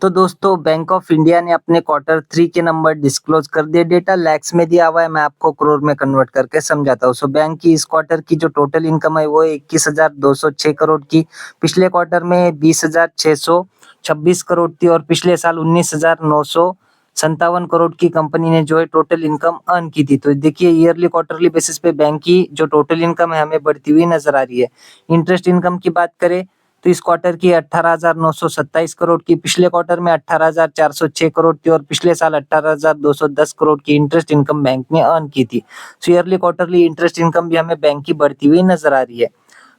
तो दोस्तों bank of India ने अपने क्वार्टर 3 के नंबर डिस्क्लोज कर दिए। डेटा लैक्स में दिया हुआ है, मैं आपको करोड़ में कन्वर्ट करके समझाता हूँ। बैंक की इस क्वार्टर की जो टोटल इनकम है वो 21,206 करोड़ की, पिछले क्वार्टर में 20,626 करोड़ थी और पिछले साल 19,957 करोड़ की कंपनी ने जो है टोटल इनकम अर्न की थी। तो देखिए ईयरली क्वार्टरली बेसिस पे बैंक की जो टोटल इनकम है हमें बढ़ती हुई नजर आ रही है। इंटरेस्ट इनकम की बात करें तो इस क्वार्टर की 18,927 करोड़ की, पिछले क्वार्टर में 18,406 करोड़ थी और पिछले साल 18,210 करोड़ की इंटरेस्ट इनकम बैंक ने अर्न की थी। सो ईयरली क्वार्टरली इंटरेस्ट इनकम भी हमें बैंक की बढ़ती हुई नजर आ रही है।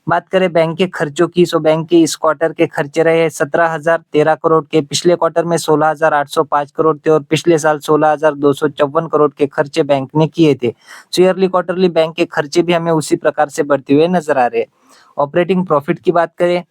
बात करें बैंक के खर्चों की, सो बैंक के इस क्वार्टर के खर्चे रहे 17,013 करोड़ के, पिछले क्वार्टर में 16,805 करोड़ थे और पिछले साल 16,254 करोड़ के खर्चे बैंक ने किए थे। सो ईयरली क्वार्टरली बैंक के खर्चे भी हमें उसी प्रकार से बढ़ते हुए नजर आ रहे हैं। ऑपरेटिंग प्रॉफिट की बात करें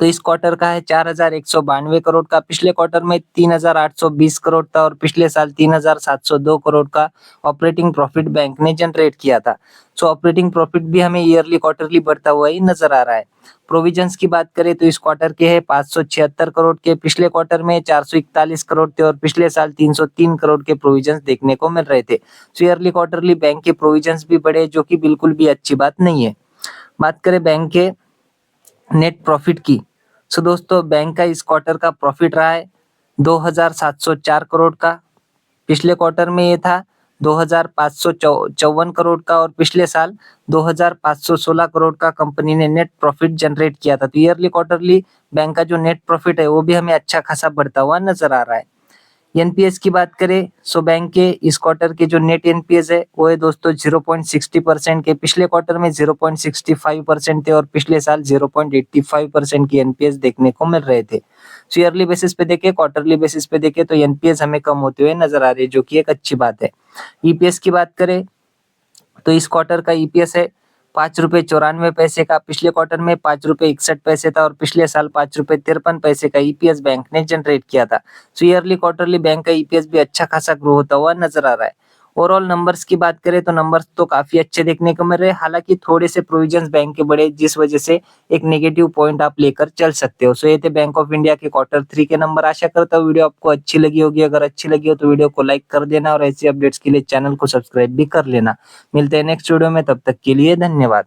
तो इस क्वार्टर का है 4,192 करोड़ का, पिछले क्वार्टर में 3,820 करोड़ था और पिछले साल 3,702 करोड़ का ऑपरेटिंग प्रॉफिट बैंक ने जनरेट किया था। सो ऑपरेटिंग प्रॉफिट भी हमें ईयरली क्वार्टरली बढ़ता हुआ ही नजर आ रहा है। प्रोविजंस की बात करें तो इस क्वार्टर के है 576 करोड़ के, पिछले क्वार्टर में 441 करोड़ थे और पिछले साल 303 करोड़ के प्रोविजंस देखने को मिल रहे थे। सो ईयरली क्वार्टरली बैंक के प्रोविजंस भी बढ़े, जो कि बिल्कुल भी अच्छी बात नहीं है। बात करें बैंक के नेट प्रॉफिट की, सो दोस्तों बैंक का इस क्वार्टर का प्रॉफिट रहा है 2,704 करोड़ का, पिछले क्वार्टर में ये था 2,554 करोड़ का और पिछले साल 2,516 करोड़ का कंपनी ने नेट प्रॉफिट जनरेट किया था। तो ईयरली क्वार्टरली बैंक का जो नेट प्रॉफिट है वो भी हमें अच्छा खासा बढ़ता हुआ नजर आ रहा है। एनपीएस की बात करें सो बैंक के इस क्वार्टर के जो नेट एनपीएस है वो है दोस्तों 0.60% के, पिछले क्वार्टर में 0.65% थे और पिछले साल 0.85% की एनपीएस देखने को मिल रहे थे। सो ईयरली बेसिस पे देखें, क्वार्टरली बेसिस पे देखें तो एनपीएस हमें कम होते हुए नजर आ रही है, जो कि एक अच्छी बात है। ईपीएस की बात करें तो इस क्वार्टर का ईपीएस है 5 रुपए 94 पैसे का, पिछले क्वार्टर में 5 रुपए 61 पैसे था और पिछले साल 5 रुपए 53 पैसे का ईपीएस बैंक ने जनरेट किया था। सो ईयरली क्वार्टरली बैंक का ईपीएस भी अच्छा खासा ग्रो होता हुआ नजर आ रहा है। ओवरऑल नंबर्स की बात करें तो नंबर्स तो काफी अच्छे देखने को मिल रहे हैं, हालांकि थोड़े से प्रोविजंस बैंक के बढ़े जिस वजह से एक नेगेटिव पॉइंट आप लेकर चल सकते हो। सो ये थे बैंक ऑफ इंडिया के क्वार्टर 3 के नंबर। आशा करता हूँ वीडियो आपको अच्छी लगी होगी, अगर अच्छी लगी हो तो वीडियो को लाइक कर देना और ऐसी अपडेट्स के लिए चैनल को सब्सक्राइब भी कर लेना। मिलते हैं नेक्स्ट वीडियो में, तब तक के लिए धन्यवाद।